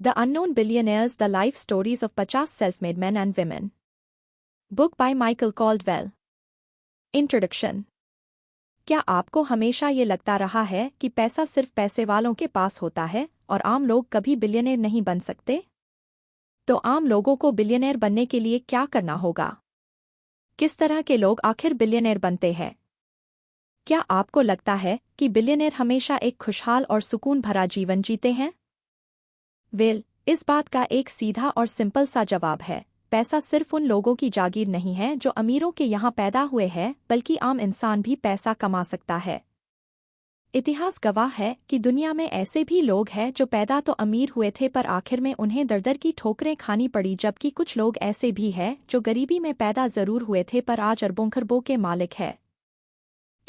The Unknown Billionaires: The Life Stories of 50 Self-Made Men and Women. Book by Michael Caldwell. Introduction. क्या आपको हमेशा ये लगता रहा है कि पैसा सिर्फ पैसे वालों के पास होता है और आम लोग कभी बिलियनेयर नहीं बन सकते? तो आम लोगों को बिलियनेयर बनने के लिए क्या करना होगा? किस तरह के लोग आखिर बिलियनेयर बनते हैं? क्या आपको लगता है कि बिलियनेयर हमेशा एक खुशहाल और सुकून भरा जीवन जीते हैं? इस बात का एक सीधा और सिंपल सा जवाब है। पैसा सिर्फ उन लोगों की जागीर नहीं है जो अमीरों के यहाँ पैदा हुए हैं, बल्कि आम इंसान भी पैसा कमा सकता है। इतिहास गवाह है कि दुनिया में ऐसे भी लोग हैं जो पैदा तो अमीर हुए थे पर आखिर में उन्हें दर-दर की ठोकरें खानी पड़ी, जबकि कुछ लोग ऐसे भी हैं जो गरीबी में पैदा जरूर हुए थे पर आज अरबों खरबों के मालिक है।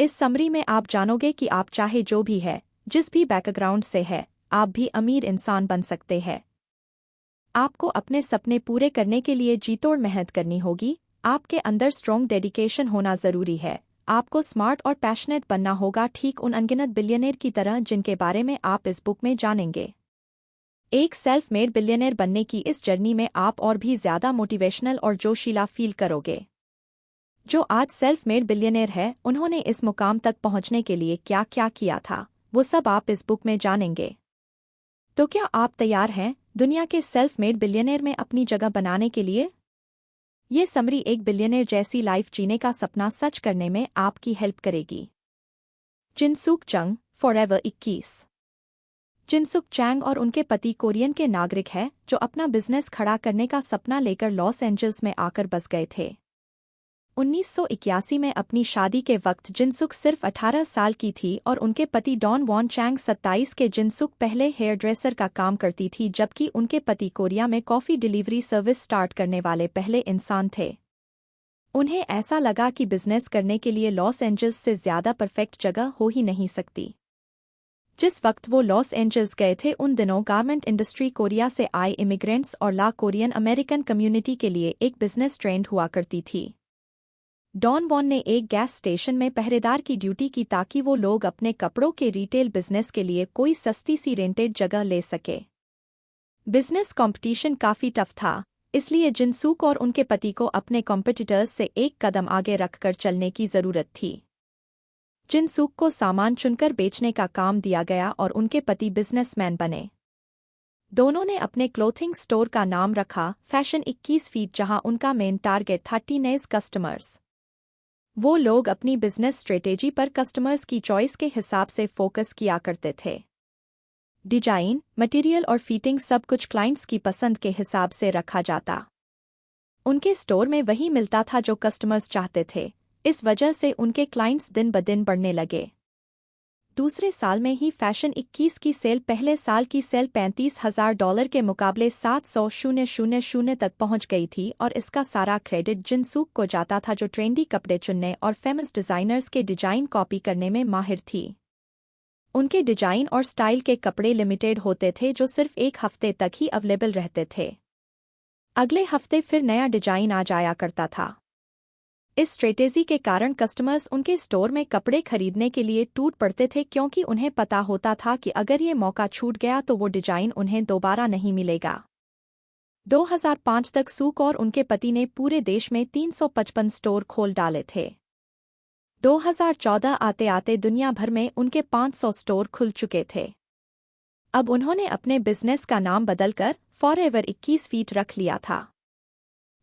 इस समरी में आप जानोगे कि आप चाहे जो भी है, जिस भी बैकग्राउंड से है, आप भी अमीर इंसान बन सकते हैं। आपको अपने सपने पूरे करने के लिए जीतोड़ मेहनत करनी होगी। आपके अंदर स्ट्रॉन्ग डेडिकेशन होना जरूरी है। आपको स्मार्ट और पैशनेट बनना होगा, ठीक उन अनगिनत बिलियनेयर की तरह जिनके बारे में आप इस बुक में जानेंगे। एक सेल्फ मेड बिलियनेयर बनने की इस जर्नी में आप और भी ज्यादा मोटिवेशनल और जोशीला फील करोगे। जो आज सेल्फ मेड बिलियनेयर है, उन्होंने इस मुकाम तक पहुंचने के लिए क्या क्या किया था, वो सब आप इस बुक में जानेंगे। तो क्या आप तैयार हैं दुनिया के सेल्फ मेड बिलियनेयर में अपनी जगह बनाने के लिए? ये समरी एक बिलियनेयर जैसी लाइफ जीने का सपना सच करने में आपकी हेल्प करेगी। जिनसुक चंग, फॉरएवर 21। जिनसुक चैंग और उनके पति कोरियन के नागरिक हैं जो अपना बिजनेस खड़ा करने का सपना लेकर लॉस एंजल्स में आकर बस गए थे। 1981 में अपनी शादी के वक्त जिनसुक सिर्फ 18 साल की थी और उनके पति डॉन वॉन चैंग 27 के। जिनसुक पहले हेयर ड्रेसर का काम करती थी, जबकि उनके पति कोरिया में कॉफी डिलीवरी सर्विस स्टार्ट करने वाले पहले इंसान थे। उन्हें ऐसा लगा कि बिजनेस करने के लिए लॉस एंजल्स से ज्यादा परफेक्ट जगह हो ही नहीं सकती। जिस वक्त वो लॉस एंजल्स गए थे, उन दिनों गारमेंट इंडस्ट्री कोरिया से आए इमिग्रेंट्स और ला कोरियन अमेरिकन कम्युनिटी के लिए एक बिजनेस ट्रेंड हुआ करती थी। डॉन वॉन ने एक गैस स्टेशन में पहरेदार की ड्यूटी की ताकि वो लोग अपने कपड़ों के रिटेल बिजनेस के लिए कोई सस्ती सी रेंटेड जगह ले सके। बिजनेस कंपटीशन काफी टफ था, इसलिए जिनसुक और उनके पति को अपने कॉम्पिटिटर्स से एक कदम आगे रखकर चलने की जरूरत थी। जिनसुक को सामान चुनकर बेचने का काम दिया गया और उनके पति बिजनेसमैन बने। दोनों ने अपने क्लोथिंग स्टोर का नाम रखा फैशन 21 फीट, जहां उनका मेन टारगेट था टीनेज कस्टमर्स। वो लोग अपनी बिजनेस स्ट्रेटेजी पर कस्टमर्स की चॉइस के हिसाब से फोकस किया करते थे। डिजाइन, मटेरियल और फिटिंग सब कुछ क्लाइंट्स की पसंद के हिसाब से रखा जाता। उनके स्टोर में वही मिलता था जो कस्टमर्स चाहते थे, इस वजह से उनके क्लाइंट्स दिन ब दिन बढ़ने लगे। दूसरे साल में ही फैशन 21 की सेल पहले साल की सेल $35,000 के मुकाबले $700,000 तक पहुंच गई थी और इसका सारा क्रेडिट जिनसुक को जाता था, जो ट्रेंडी कपड़े चुनने और फेमस डिजाइनर्स के डिजाइन कॉपी करने में माहिर थी। उनके डिजाइन और स्टाइल के कपड़े लिमिटेड होते थे जो सिर्फ एक हफ्ते तक ही अवेलेबल रहते थे। अगले हफ्ते फिर नया डिजाइन आ जाया करता था। इस स्ट्रेटेजी के कारण कस्टमर्स उनके स्टोर में कपड़े खरीदने के लिए टूट पड़ते थे, क्योंकि उन्हें पता होता था कि अगर ये मौका छूट गया तो वो डिजाइन उन्हें दोबारा नहीं मिलेगा। 2005 तक सुक और उनके पति ने पूरे देश में 355 स्टोर खोल डाले थे। 2014 आते आते दुनिया भर में उनके 500 स्टोर खुल चुके थे। अब उन्होंने अपने बिजनेस का नाम बदलकर फॉरएवर 21 फीट रख लिया था।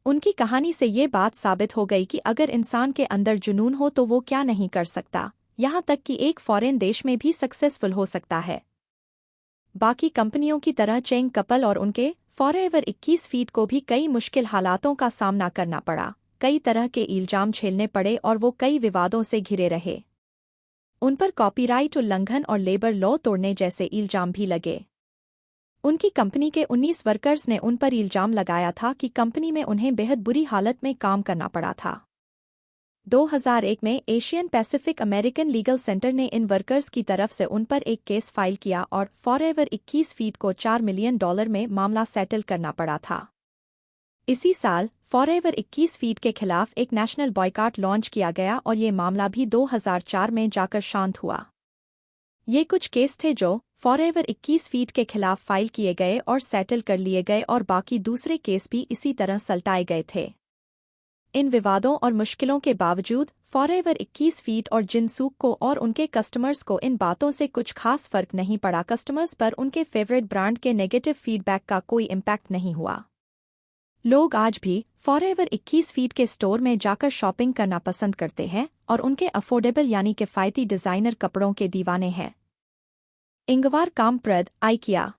उनकी कहानी से ये बात साबित हो गई कि अगर इंसान के अंदर जुनून हो तो वो क्या नहीं कर सकता, यहाँ तक कि एक फॉरेन देश में भी सक्सेसफुल हो सकता है। बाकी कंपनियों की तरह चेंग कपल और उनके फॉरएवर 21 फीट को भी कई मुश्किल हालातों का सामना करना पड़ा, कई तरह के इल्जाम झेलने पड़े और वो कई विवादों से घिरे रहे। उन पर कॉपीराइट उल्लंघन और लेबर लॉ तोड़ने जैसे इल्जाम भी लगे। उनकी कंपनी के 19 वर्कर्स ने उन पर इल्जाम लगाया था कि कंपनी में उन्हें बेहद बुरी हालत में काम करना पड़ा था। 2001 में Asian Pacific American legal centre ने इन वर्कर्स की तरफ से उन पर एक केस फाइल किया और फॉरएवर 21 फीट को $4 मिलियन में मामला सेटल करना पड़ा था। इसी साल फॉरएवर 21 फीट के खिलाफ एक नेशनल बॉयकॉट लॉन्च किया गया और ये मामला भी 2004 में जाकर शांत हुआ। ये कुछ केस थे जो फॉरएवर 21 फीट के खिलाफ फाइल किए गए और सेटल कर लिए गए और बाकी दूसरे केस भी इसी तरह सलटाए गए थे। इन विवादों और मुश्किलों के बावजूद फॉरएवर 21 फीट और जिनसूक को और उनके कस्टमर्स को इन बातों से कुछ खास फर्क नहीं पड़ा। कस्टमर्स पर उनके फेवरेट ब्रांड के नेगेटिव फीडबैक का कोई इम्पैक्ट नहीं हुआ। लोग आज भी फॉरएवर 21 फीट के स्टोर में जाकर शॉपिंग करना पसंद करते हैं और उनके अफोर्डेबल यानी किफ़ायती डिज़ाइनर कपड़ों के दीवाने हैं। इंगवार कामप्रद आइकिया।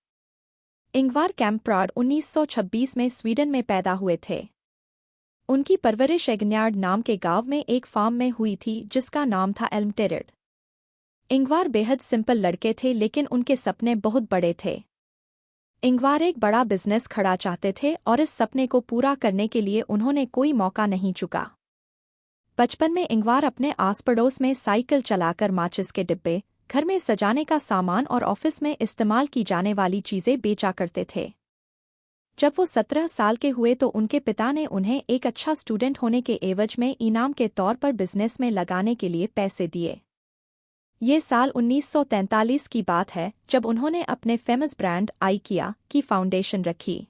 इंगवार कैम्प्राड 1926 में स्वीडन में पैदा हुए थे। उनकी परवरिश एग्न्यार्ड नाम के गांव में एक फार्म में हुई थी जिसका नाम था एल्मटेरिड। इंगवार बेहद सिंपल लड़के थे लेकिन उनके सपने बहुत बड़े थे। इंगवार एक बड़ा बिजनेस खड़ा चाहते थे और इस सपने को पूरा करने के लिए उन्होंने कोई मौका नहीं चुका। बचपन में इंगवार अपने आस पड़ोस में साइकिल चलाकर माचिस के डिब्बे, घर में सजाने का सामान और ऑफिस में इस्तेमाल की जाने वाली चीजें बेचा करते थे। जब वो 17 साल के हुए तो उनके पिता ने उन्हें एक अच्छा स्टूडेंट होने के एवज में इनाम के तौर पर बिजनेस में लगाने के लिए पैसे दिए। ये साल 1943 की बात है जब उन्होंने अपने फेमस ब्रांड आइकिया की फाउंडेशन रखी।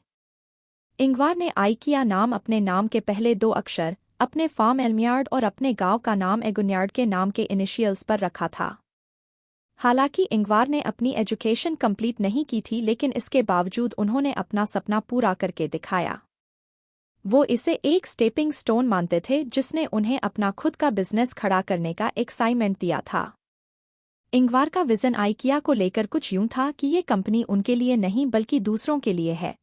इंगवार ने आइकिया नाम अपने नाम के पहले 2 अक्षर, अपने फार्म एल्मयार्ड और अपने गांव का नाम एगुन्यार्ड के नाम के इनिशियल्स पर रखा था। हालांकि इंगवार ने अपनी एजुकेशन कंप्लीट नहीं की थी लेकिन इसके बावजूद उन्होंने अपना सपना पूरा करके दिखाया। वो इसे एक स्टेपिंग स्टोन मानते थे जिसने उन्हें अपना खुद का बिजनेस खड़ा करने का एक्साइटमेंट दिया था। इंगवार का विजन आइकिया को लेकर कुछ यूं था कि ये कंपनी उनके लिए नहीं बल्कि दूसरों के लिए है।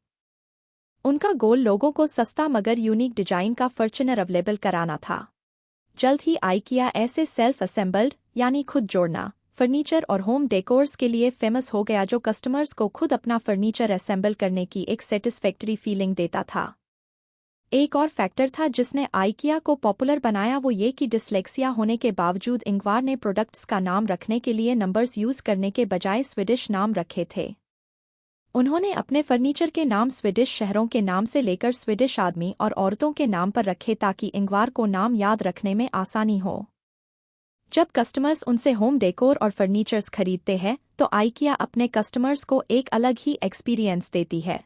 उनका गोल लोगों को सस्ता मगर यूनिक डिजाइन का फॉर्च्यूनर अवेलेबल कराना था। जल्द ही आइकिया ऐसे सेल्फ असेंबल्ड यानी खुद जोड़ना फर्नीचर और होम डेकोर्स के लिए फेमस हो गया जो कस्टमर्स को खुद अपना फर्नीचर असेंबल करने की एक सेटिस्फैक्टरी फीलिंग देता था। एक और फैक्टर था जिसने आइकिया को पॉपुलर बनाया, वो ये कि डिसलेक्सिया होने के बावजूद इंगवार ने प्रोडक्ट्स का नाम रखने के लिए नंबर्स यूज करने के बजाय स्वीडिश नाम रखे थे। उन्होंने अपने फर्नीचर के नाम स्वीडिश शहरों के नाम से लेकर स्वीडिश आदमी और औरतों के नाम पर रखे ताकि इंगवार को नाम याद रखने में आसानी हो। जब कस्टमर्स उनसे होम डेकोर और फर्नीचर्स खरीदते हैं तो आइकिया अपने कस्टमर्स को एक अलग ही एक्सपीरियंस देती है।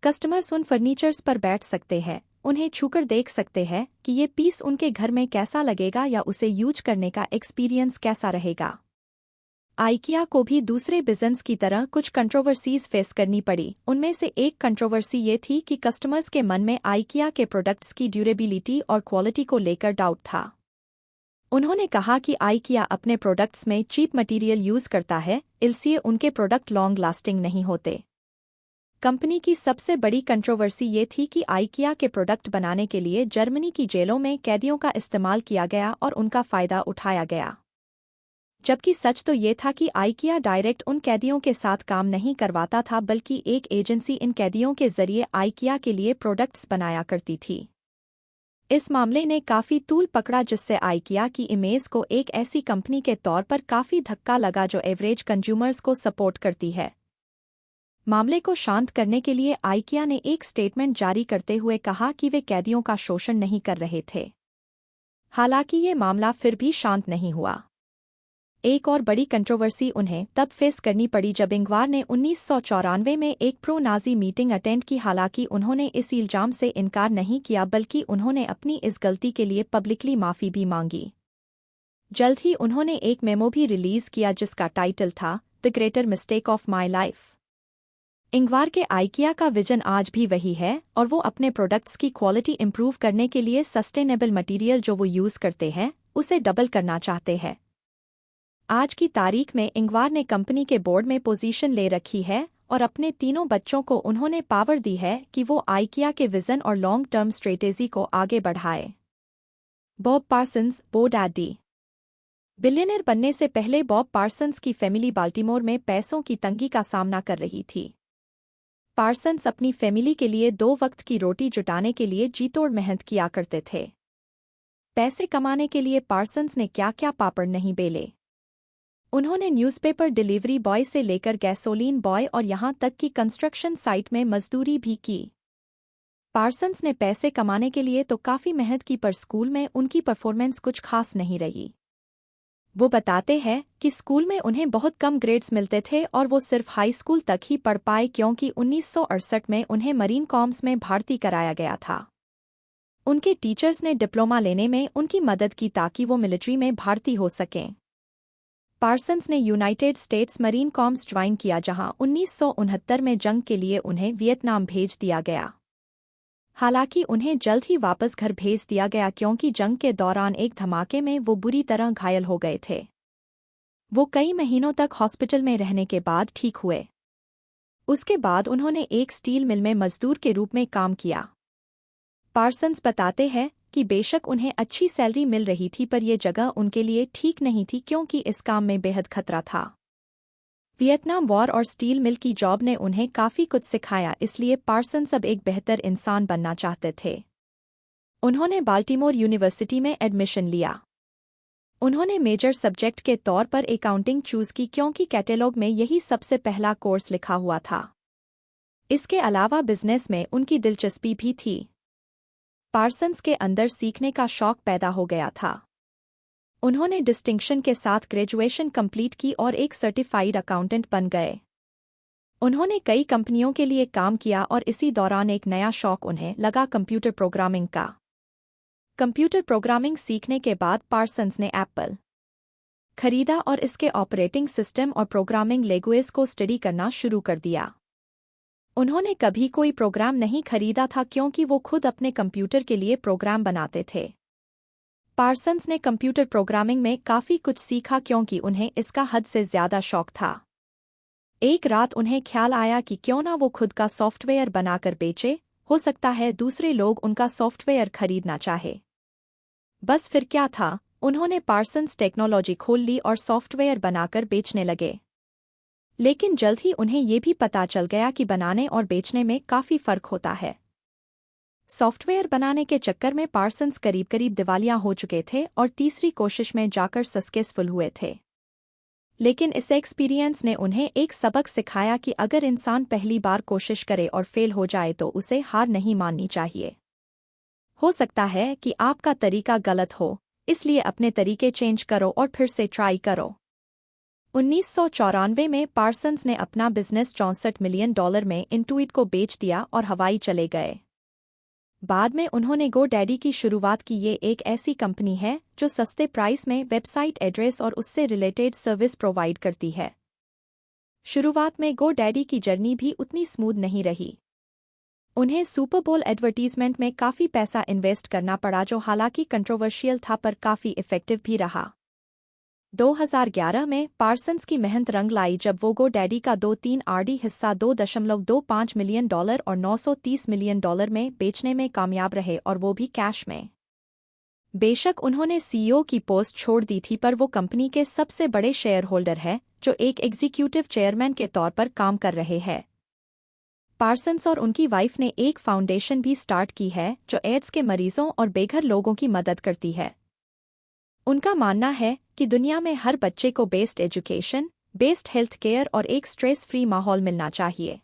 कस्टमर्स उन फर्नीचर्स पर बैठ सकते हैं, उन्हें छूकर देख सकते हैं कि ये पीस उनके घर में कैसा लगेगा या उसे यूज करने का एक्सपीरियंस कैसा रहेगा। आइकिया को भी दूसरे बिजनेस की तरह कुछ कंट्रोवर्सीज फेस करनी पड़ी। उनमें से एक कंट्रोवर्सी ये थी कि कस्टमर्स के मन में आइकिया के प्रोडक्ट्स की ड्यूरेबिलिटी और क्वालिटी को लेकर डाउट था। उन्होंने कहा कि आइकिया अपने प्रोडक्ट्स में चीप मटेरियल यूज करता है, इसलिए उनके प्रोडक्ट लॉन्ग लास्टिंग नहीं होते। कंपनी की सबसे बड़ी कंट्रोवर्सी ये थी कि आइकिया के प्रोडक्ट बनाने के लिए जर्मनी की जेलों में कैदियों का इस्तेमाल किया गया और उनका फायदा उठाया गया। जबकि सच तो ये था कि आइकिया डायरेक्ट उन कैदियों के साथ काम नहीं करवाता था बल्कि एक एजेंसी इन कैदियों के जरिए आइकिया के लिए प्रोडक्ट्स बनाया करती थी। इस मामले ने काफी तूल पकड़ा जिससे आइकिया की इमेज को एक ऐसी कंपनी के तौर पर काफी धक्का लगा जो एवरेज कंज्यूमर्स को सपोर्ट करती है। मामले को शांत करने के लिए आइकिया ने एक स्टेटमेंट जारी करते हुए कहा कि वे कैदियों का शोषण नहीं कर रहे थे। हालांकि ये मामला फिर भी शांत नहीं हुआ। एक और बड़ी कंट्रोवर्सी उन्हें तब फेस करनी पड़ी जब इंगवार ने 1994 में एक प्रो नाजी मीटिंग अटेंड की। हालांकि उन्होंने इस इल्जाम से इनकार नहीं किया बल्कि उन्होंने अपनी इस गलती के लिए पब्लिकली माफी भी मांगी। जल्द ही उन्होंने एक मेमो भी रिलीज किया जिसका टाइटल था the greater mistake of my life. Ingvar के आइकिया का विजन आज भी वही है और वो अपने प्रोडक्ट्स की क्वालिटी इंप्रूव करने के लिए सस्टेनेबल मटेरियल जो वो यूज करते हैं उसे डबल करना चाहते हैं। आज की तारीख में इंगवार ने कंपनी के बोर्ड में पोजीशन ले रखी है और अपने तीनों बच्चों को उन्होंने पावर दी है कि वो आइकिया के विजन और लॉन्ग टर्म स्ट्रेटेजी को आगे बढ़ाए। बॉब पार्सन्स, बो डैडी। बिलियनर बनने से पहले बॉब पार्सन्स की फैमिली बाल्टीमोर में पैसों की तंगी का सामना कर रही थी। पार्सन्स अपनी फैमिली के लिए 2 वक्त की रोटी जुटाने के लिए जी-तोड़ मेहनत किया करते थे। पैसे कमाने के लिए पार्सन्स ने क्या क्या पापड़ नहीं बेले। उन्होंने न्यूज़पेपर डिलीवरी बॉय से लेकर गैसोलीन बॉय और यहां तक कि कंस्ट्रक्शन साइट में मजदूरी भी की। पार्सन्स ने पैसे कमाने के लिए तो काफी मेहनत की पर स्कूल में उनकी परफॉर्मेंस कुछ खास नहीं रही। वो बताते हैं कि स्कूल में उन्हें बहुत कम ग्रेड्स मिलते थे और वो सिर्फ हाई स्कूल तक ही पढ़ पाए क्योंकि 1968 में उन्हें मरीन कॉर्प्स में भर्ती कराया गया था। उनके टीचर्स ने डिप्लोमा लेने में उनकी मदद की ताकि वो मिलिट्री में भर्ती हो सकें। पार्सन्स ने United states marine corps join किया जहां 1969 में जंग के लिए उन्हें वियतनाम भेज दिया गया। हालांकि उन्हें जल्द ही वापस घर भेज दिया गया क्योंकि जंग के दौरान एक धमाके में वो बुरी तरह घायल हो गए थे। वो कई महीनों तक हॉस्पिटल में रहने के बाद ठीक हुए। उसके बाद उन्होंने एक स्टील मिल में मजदूर के रूप में काम किया। पार्सन्स बताते हैं कि बेशक उन्हें अच्छी सैलरी मिल रही थी पर यह जगह उनके लिए ठीक नहीं थी क्योंकि इस काम में बेहद खतरा था। वियतनाम वॉर और स्टील मिल की जॉब ने उन्हें काफ़ी कुछ सिखाया, इसलिए पार्सन्स अब एक बेहतर इंसान बनना चाहते थे। उन्होंने बाल्टीमोर यूनिवर्सिटी में एडमिशन लिया। उन्होंने मेजर सब्जेक्ट के तौर पर अकाउंटिंग चूज की क्योंकि कैटेलॉग में यही सबसे पहला कोर्स लिखा हुआ था। इसके अलावा बिजनेस में उनकी दिलचस्पी भी थी। पार्सन्स के अंदर सीखने का शौक पैदा हो गया था। उन्होंने डिस्टिंक्शन के साथ ग्रेजुएशन कंप्लीट की और एक सर्टिफाइड अकाउंटेंट बन गए। उन्होंने कई कंपनियों के लिए काम किया और इसी दौरान एक नया शौक उन्हें लगा, कंप्यूटर प्रोग्रामिंग का। कंप्यूटर प्रोग्रामिंग सीखने के बाद पार्सन्स ने एप्पल खरीदा और इसके ऑपरेटिंग सिस्टम और प्रोग्रामिंग लैंग्वेज को स्टडी करना शुरू कर दिया। उन्होंने कभी कोई प्रोग्राम नहीं खरीदा था क्योंकि वो खुद अपने कंप्यूटर के लिए प्रोग्राम बनाते थे। पार्सन्स ने कंप्यूटर प्रोग्रामिंग में काफ़ी कुछ सीखा क्योंकि उन्हें इसका हद से ज़्यादा शौक था। एक रात उन्हें ख्याल आया कि क्यों ना वो खुद का सॉफ्टवेयर बनाकर बेचे, हो सकता है दूसरे लोग उनका सॉफ्टवेयर खरीदना चाहे। बस फिर क्या था, उन्होंने पार्सन्स टेक्नोलॉजी खोल ली और सॉफ्टवेयर बनाकर बेचने लगे। लेकिन जल्द ही उन्हें ये भी पता चल गया कि बनाने और बेचने में काफ़ी फ़र्क होता है। सॉफ्टवेयर बनाने के चक्कर में पार्सन्स करीब करीब दिवालिया हो चुके थे और तीसरी कोशिश में जाकर सक्सेसफुल हुए थे। लेकिन इस एक्सपीरियंस ने उन्हें एक सबक सिखाया कि अगर इंसान पहली बार कोशिश करे और फेल हो जाए तो उसे हार नहीं माननी चाहिए। हो सकता है कि आपका तरीका गलत हो, इसलिए अपने तरीके चेंज करो और फिर से ट्राई करो। 1994 में पार्सन्स ने अपना बिजनेस $64 मिलियन में इंटुइट को बेच दिया और हवाई चले गए। बाद में उन्होंने GoDaddy की शुरुआत की। ये एक ऐसी कंपनी है जो सस्ते प्राइस में वेबसाइट एड्रेस और उससे रिलेटेड सर्विस प्रोवाइड करती है। शुरुआत में GoDaddy की जर्नी भी उतनी स्मूथ नहीं रही। उन्हें सुपर बोल एडवर्टीजमेंट में काफ़ी पैसा इन्वेस्ट करना पड़ा जो हालांकि कंट्रोवर्शियल था पर काफ़ी इफेक्टिव भी रहा। 2011 में पार्सन्स की मेहनत रंग लाई जब वो GoDaddy का 2-3 आरडी हिस्सा $2.25 मिलियन और $930 मिलियन में बेचने में कामयाब रहे, और वो भी कैश में। बेशक उन्होंने सीईओ की पोस्ट छोड़ दी थी पर वो कंपनी के सबसे बड़े शेयर होल्डर है जो एक एग्जीक्यूटिव चेयरमैन के तौर पर काम कर रहे हैं। पार्सन्स और उनकी वाइफ ने एक फाउंडेशन भी स्टार्ट की है जो एड्स के मरीजों और बेघर लोगों की मदद करती है। उनका मानना है कि दुनिया में हर बच्चे को best education, best health care और एक स्ट्रेस फ्री माहौल मिलना चाहिए।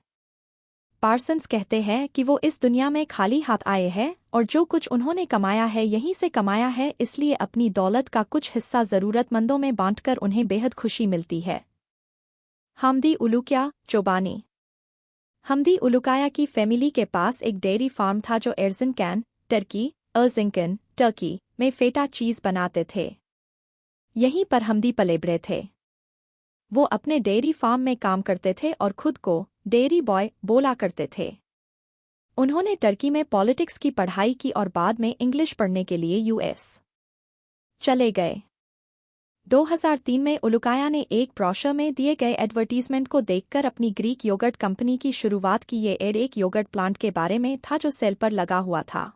पार्सन्स कहते हैं कि वो इस दुनिया में खाली हाथ आए हैं और जो कुछ उन्होंने कमाया है यहीं से कमाया है, इसलिए अपनी दौलत का कुछ हिस्सा ज़रूरतमंदों में बांटकर उन्हें बेहद खुशी मिलती है। हमदी उलुक्या चोबानी। हमदी उलुकाया की फैमिली के पास एक डेयरी फार्म था जो एर्जिनकैन, टर्की में फेटा चीज़ बनाते थे। यहीं पर हमदी पले बढ़े थे। वो अपने डेयरी फार्म में काम करते थे और खुद को डेयरी बॉय बोला करते थे। उन्होंने टर्की में पॉलिटिक्स की पढ़ाई की और बाद में इंग्लिश पढ़ने के लिए यूएस चले गए। 2003 में उलुकाया ने एक ब्रोशर में दिए गए एडवर्टीजमेंट को देखकर अपनी ग्रीक योगर्ट कंपनी की शुरुआत की। ये एड एक योगर्ट प्लांट के बारे में था जो सेल पर लगा हुआ था।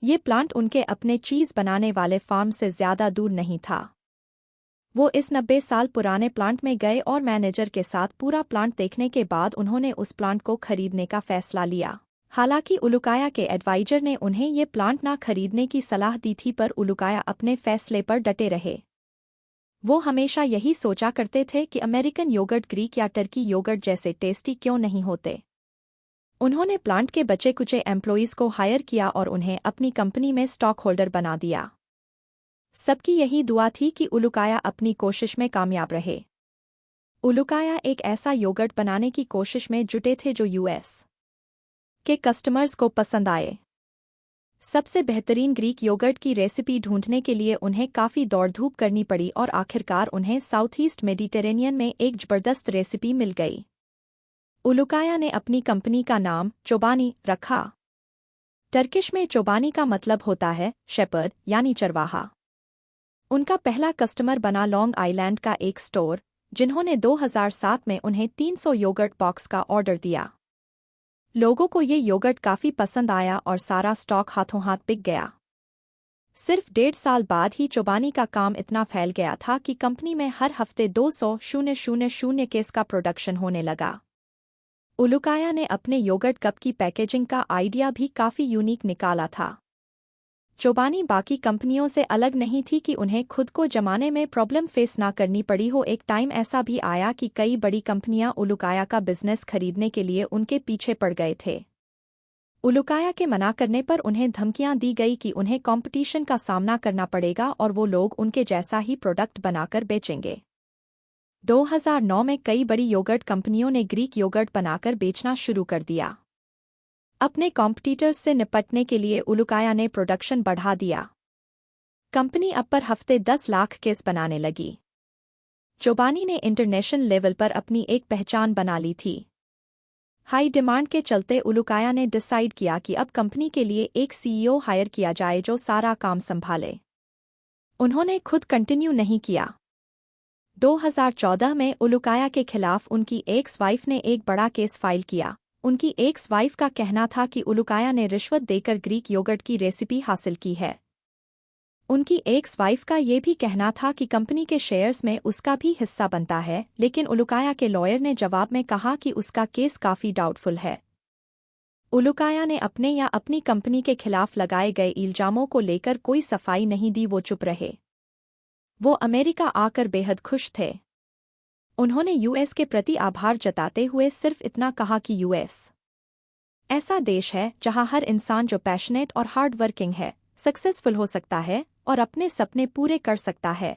ये प्लांट उनके अपने चीज़ बनाने वाले फार्म से ज़्यादा दूर नहीं था। वो इस 90 साल पुराने प्लांट में गए और मैनेजर के साथ पूरा प्लांट देखने के बाद उन्होंने उस प्लांट को खरीदने का फैसला लिया। हालांकि उलुकाया के एडवाइजर ने उन्हें ये प्लांट ना खरीदने की सलाह दी थी पर उलुकाया अपने फैसले पर डटे रहे। वो हमेशा यही सोचा करते थे कि अमेरिकन योगर्ट ग्रीक या टर्की योगर्ट जैसे टेस्टी क्यों नहीं होते। उन्होंने प्लांट के बचे कुचे एम्प्लॉइज़ को हायर किया और उन्हें अपनी कंपनी में स्टॉक होल्डर बना दिया। सबकी यही दुआ थी कि उलुकाया अपनी कोशिश में कामयाब रहे। उलुकाया एक ऐसा योगर्ट बनाने की कोशिश में जुटे थे जो यूएस के कस्टमर्स को पसंद आए। सबसे बेहतरीन ग्रीक योगर्ट की रेसिपी ढूंढने के लिए उन्हें काफ़ी दौड़-धूप करनी पड़ी और आखिरकार उन्हें साउथ ईस्ट मेडिटेरेनियन में एक जबरदस्त रेसिपी मिल गई। उलुकाया ने अपनी कंपनी का नाम चोबानी रखा। टर्किश में चोबानी का मतलब होता है शेपर्ड यानी चरवाहा। उनका पहला कस्टमर बना लॉन्ग आइलैंड का एक स्टोर, जिन्होंने 2007 में उन्हें 300 योगर्ट बॉक्स का ऑर्डर दिया। लोगों को ये योगर्ट काफ़ी पसंद आया और सारा स्टॉक हाथों हाथ बिक गया। सिर्फ 1.5 साल बाद ही चोबानी का काम इतना फैल गया था कि कंपनी में हर हफ्ते 200,000 केस का प्रोडक्शन होने लगा। उलुकाया ने अपने योगर्ट कप की पैकेजिंग का आइडिया भी काफ़ी यूनिक निकाला था। चोबानी बाकी कंपनियों से अलग नहीं थी कि उन्हें खुद को जमाने में प्रॉब्लम फेस ना करनी पड़ी हो। एक टाइम ऐसा भी आया कि कई बड़ी कंपनियां उलुकाया का बिजनेस खरीदने के लिए उनके पीछे पड़ गए थे। उलुकाया के मना करने पर उन्हें धमकियां दी गई कि उन्हें कंपटीशन का सामना करना पड़ेगा और वो लोग उनके जैसा ही प्रोडक्ट बनाकर बेचेंगे। 2009 में कई बड़ी योगर्ट कंपनियों ने ग्रीक योगर्ट बनाकर बेचना शुरू कर दिया। अपने कॉम्पिटिटर्स से निपटने के लिए उलुकाया ने प्रोडक्शन बढ़ा दिया। कंपनी अब पर हफ्ते 10 लाख केस बनाने लगी। चोबानी ने इंटरनेशनल लेवल पर अपनी एक पहचान बना ली थी। हाई डिमांड के चलते उलुकाया ने डिसाइड किया कि अब कंपनी के लिए एक सीईओ हायर किया जाए जो सारा काम संभाले। उन्होंने खुद कंटिन्यू नहीं किया। 2014 में उलुकाया के खिलाफ उनकी एक्स वाइफ ने एक बड़ा केस फाइल किया। उनकी एक्स वाइफ का कहना था कि उलुकाया ने रिश्वत देकर ग्रीक योगर्ट की रेसिपी हासिल की है। उनकी एक्स वाइफ का ये भी कहना था कि कंपनी के शेयर्स में उसका भी हिस्सा बनता है, लेकिन उलुकाया के लॉयर ने जवाब में कहा कि उसका केस काफ़ी डाउटफुल है। उलुकाया ने अपने या अपनी कंपनी के खिलाफ लगाए गए इल्जामों को लेकर कोई सफाई नहीं दी, वो चुप रहे। वो अमेरिका आकर बेहद खुश थे। उन्होंने यूएस के प्रति आभार जताते हुए सिर्फ इतना कहा कि यूएस ऐसा देश है जहां हर इंसान जो पैशनेट और हार्ड वर्किंग है, सक्सेसफुल हो सकता है और अपने सपने पूरे कर सकता है।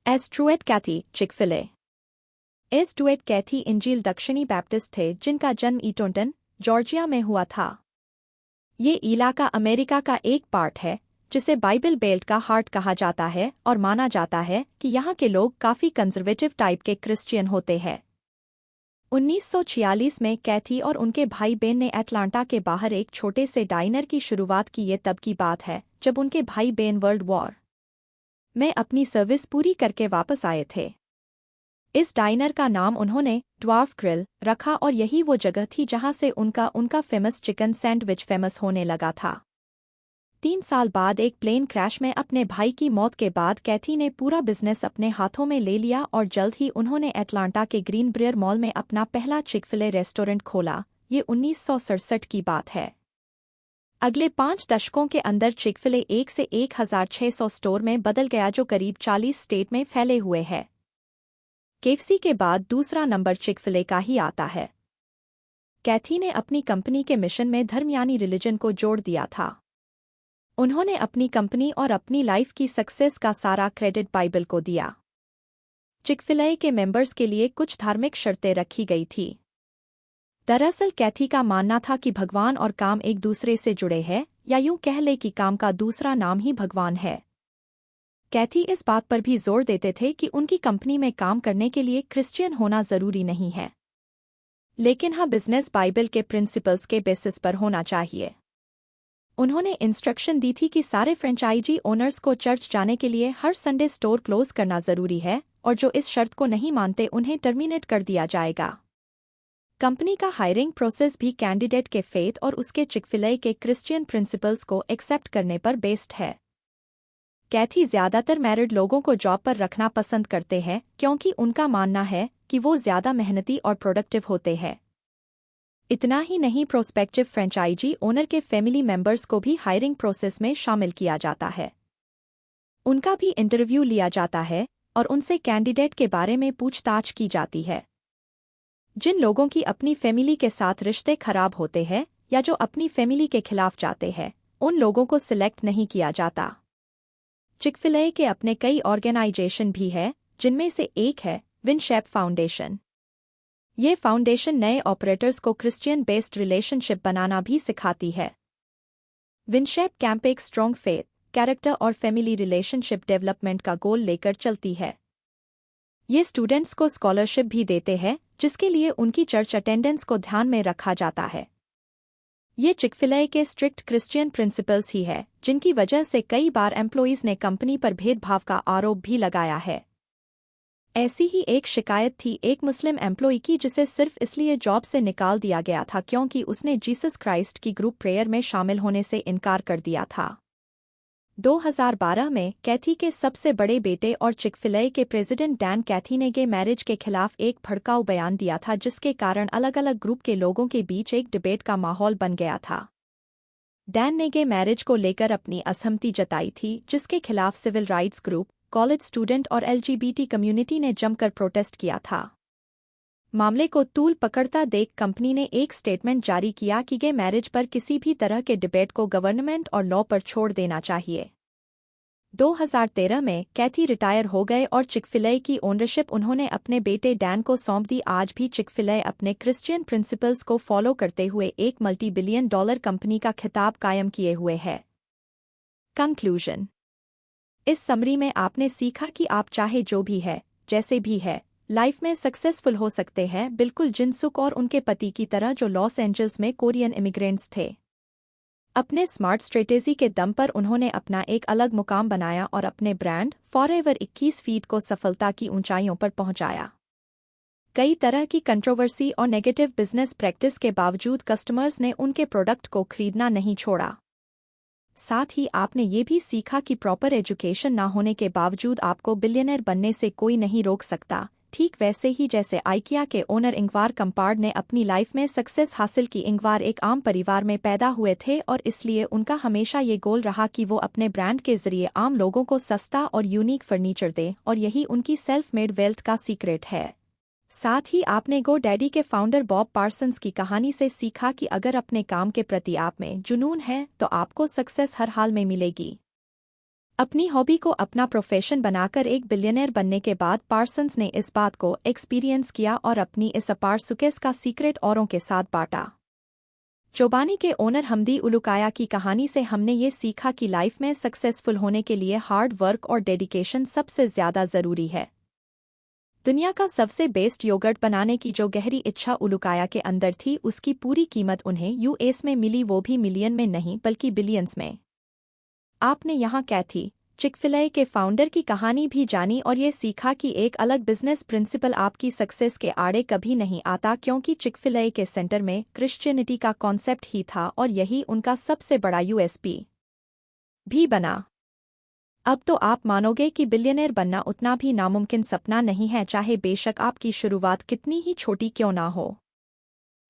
एस्ट्रुएट कैथी चिक-फिल-ए। एस्ट्रुएट कैथी इंजील दक्षिणी बैप्टिस्ट थे जिनका जन्म ईटोनटन, जॉर्जिया में हुआ था। ये इलाका अमेरिका का एक पार्ट है जिसे बाइबल बेल्ट का हार्ट कहा जाता है और माना जाता है कि यहाँ के लोग काफ़ी कंजर्वेटिव टाइप के क्रिश्चियन होते हैं। 1946 में कैथी और उनके भाई बेन ने एटलांटा के बाहर एक छोटे से डाइनर की शुरुआत की। ये तब की बात है जब उनके भाई बेन वर्ल्ड वॉर में अपनी सर्विस पूरी करके वापस आए थे। इस डाइनर का नाम उन्होंने ड्वार्फ ग्रिल रखा और यही वो जगह थी जहां से उनका फेमस चिकन सैंडविच फेमस होने लगा था। 3 साल बाद एक प्लेन क्रैश में अपने भाई की मौत के बाद कैथी ने पूरा बिजनेस अपने हाथों में ले लिया और जल्द ही उन्होंने एटलांटा के ग्रीन ब्रियर मॉल में अपना पहला चिक-फिल-ए रेस्टोरेंट खोला। ये 1967 की बात है। अगले 5 दशकों के अंदर चिक-फिल-ए 1 से 1600 स्टोर में बदल गया जो करीब 40 स्टेट में फैले हुए है। केएफसी के बाद दूसरा नंबर चिक-फिल-ए का ही आता है। कैथी ने अपनी कंपनी के मिशन में धर्म यानी रिलीजन को जोड़ दिया था। उन्होंने अपनी कंपनी और अपनी लाइफ की सक्सेस का सारा क्रेडिट बाइबल को दिया। चिक-फिल-ए के मेंबर्स के लिए कुछ धार्मिक शर्तें रखी गई थी। दरअसल कैथी का मानना था कि भगवान और काम एक दूसरे से जुड़े हैं, या यूं कह ले कि काम का दूसरा नाम ही भगवान है। कैथी इस बात पर भी जोर देते थे कि उनकी कंपनी में काम करने के लिए क्रिश्चियन होना जरूरी नहीं है, लेकिन हाँ बिजनेस बाइबल के प्रिंसिपल्स के बेसिस पर होना चाहिए। उन्होंने इंस्ट्रक्शन दी थी कि सारे फ्रेंचाइजी ओनर्स को चर्च जाने के लिए हर संडे स्टोर क्लोज करना जरूरी है और जो इस शर्त को नहीं मानते उन्हें टर्मिनेट कर दिया जाएगा। कंपनी का हायरिंग प्रोसेस भी कैंडिडेट के फेथ और उसके चिक-फिल-ए के क्रिश्चियन प्रिंसिपल्स को एक्सेप्ट करने पर बेस्ड है। कैथी ज्यादातर मैरिड लोगों को जॉब पर रखना पसंद करते हैं क्योंकि उनका मानना है कि वो ज्यादा मेहनती और प्रोडक्टिव होते हैं। इतना ही नहीं, प्रोस्पेक्टिव फ्रेंचाइजी ओनर के फैमिली मेंबर्स को भी हायरिंग प्रोसेस में शामिल किया जाता है। उनका भी इंटरव्यू लिया जाता है और उनसे कैंडिडेट के बारे में पूछताछ की जाती है। जिन लोगों की अपनी फैमिली के साथ रिश्ते खराब होते हैं या जो अपनी फैमिली के खिलाफ जाते हैं, उन लोगों को सिलेक्ट नहीं किया जाता। चिक-फिल-ए के अपने कई ऑर्गेनाइजेशन भी है, जिनमें से एक है विनशेप फाउंडेशन। ये फाउंडेशन नए ऑपरेटर्स को क्रिश्चियन बेस्ड रिलेशनशिप बनाना भी सिखाती है। विनशेप कैंप एक स्ट्रॉन्ग फेथ, कैरेक्टर और फैमिली रिलेशनशिप डेवलपमेंट का गोल लेकर चलती है। ये स्टूडेंट्स को स्कॉलरशिप भी देते हैं, जिसके लिए उनकी चर्च अटेंडेंस को ध्यान में रखा जाता है। ये चिक-फिल-ए के स्ट्रिक्ट क्रिश्चियन प्रिंसिपल्स ही है, जिनकी वजह से कई बार एम्प्लॉइज ने कंपनी पर भेदभाव का आरोप भी लगाया है। ऐसी ही एक शिकायत थी एक मुस्लिम एम्प्लॉई की, जिसे सिर्फ इसलिए जॉब से निकाल दिया गया था क्योंकि उसने जीसस क्राइस्ट की ग्रुप प्रेयर में शामिल होने से इनकार कर दिया था। 2012 में कैथी के सबसे बड़े बेटे और चिक-फिल-ए के प्रेसिडेंट डैन कैथी ने गे मैरिज के खिलाफ एक भड़काऊ बयान दिया था, जिसके कारण अलग-अलग ग्रुप के लोगों के बीच एक डिबेट का माहौल बन गया था। डैन ने गे मैरिज को लेकर अपनी असहमति जताई थी, जिसके खिलाफ civil rights group, college student और एलजीबीटी कम्युनिटी ने जमकर प्रोटेस्ट किया था। मामले को तूल पकड़ता देख कंपनी ने एक स्टेटमेंट जारी किया कि गे मैरिज पर किसी भी तरह के डिबेट को गवर्नमेंट और लॉ पर छोड़ देना चाहिए। 2013 में कैथी रिटायर हो गए और चिक-फिल-ए की ओनरशिप उन्होंने अपने बेटे डैन को सौंप दी। आज भी चिक-फिल-ए अपने क्रिश्चियन प्रिंसिपल्स को फॉलो करते हुए एक मल्टी-बिलियन डॉलर कंपनी का खिताब कायम किए हुए है। कंक्लूजन। इस समरी में आपने सीखा कि आप चाहे जो भी है, जैसे भी है, लाइफ में सक्सेसफुल हो सकते हैं, बिल्कुल जिनसुक और उनके पति की तरह जो लॉस एंजल्स में कोरियन इमिग्रेंट्स थे। अपने स्मार्ट स्ट्रेटेजी के दम पर उन्होंने अपना एक अलग मुकाम बनाया और अपने ब्रांड फॉरएवर 21 फीट को सफलता की ऊंचाइयों पर पहुंचाया। कई तरह की कंट्रोवर्सी और नेगेटिव बिजनेस प्रैक्टिस के बावजूद कस्टमर्स ने उनके प्रोडक्ट को खरीदना नहीं छोड़ा। साथ ही आपने ये भी सीखा कि प्रॉपर एजुकेशन ना होने के बावजूद आपको बिलियनर बनने से कोई नहीं रोक सकता, ठीक वैसे ही जैसे आइकिया के ओनर इंगवार कंपार्ड ने अपनी लाइफ में सक्सेस हासिल की। इंगवार एक आम परिवार में पैदा हुए थे और इसलिए उनका हमेशा ये गोल रहा कि वो अपने ब्रांड के जरिए आम लोगों को सस्ता और यूनिक फर्नीचर दें, और यही उनकी सेल्फ मेड वेल्थ का सीक्रेट है। साथ ही आपने गो डैडी के फाउंडर बॉब पार्सन्स की कहानी से सीखा कि अगर अपने काम के प्रति आप में जुनून है तो आपको सक्सेस हर हाल में मिलेगी। अपनी हॉबी को अपना प्रोफेशन बनाकर एक बिलियनर बनने के बाद पार्सन्स ने इस बात को एक्सपीरियंस किया और अपनी इस अपार सुकेस का सीक्रेट औरों के साथ बांटा। चोबानी के ओनर हमदी उलुकाया की कहानी से हमने ये सीखा कि लाइफ में सक्सेसफुल होने के लिए हार्ड वर्क और डेडिकेशन सबसे ज्यादा जरूरी है। दुनिया का सबसे बेस्ट योगर्ट बनाने की जो गहरी इच्छा उलुकाया के अंदर थी, उसकी पूरी कीमत उन्हें यूएस में मिली, वो भी मिलियन में नहीं बल्कि बिलियंस में। आपने यहाँ कैथी, चिक-फिल-ए के फाउंडर की कहानी भी जानी और ये सीखा कि एक अलग बिजनेस प्रिंसिपल आपकी सक्सेस के आड़े कभी नहीं आता, क्योंकि चिक-फिल-ए के सेंटर में क्रिश्चियनिटी का कॉन्सेप्ट ही था और यही उनका सबसे बड़ा यूएसपी भी बना। अब तो आप मानोगे कि बिलियनर बनना उतना भी नामुमकिन सपना नहीं है, चाहे बेशक आपकी शुरुआत कितनी ही छोटी क्यों ना हो।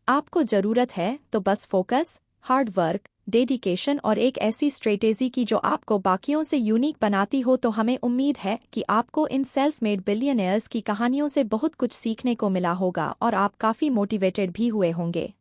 आपको जरूरत है तो बस फोकस, हार्ड वर्क, डेडिकेशन और एक ऐसी स्ट्रेटेजी की जो आपको बाकियों से यूनिक बनाती हो। तो हमें उम्मीद है कि आपको इन सेल्फ मेड बिलियनर्स की कहानियों से बहुत कुछ सीखने को मिला होगा और आप काफी मोटिवेटेड भी हुए होंगे।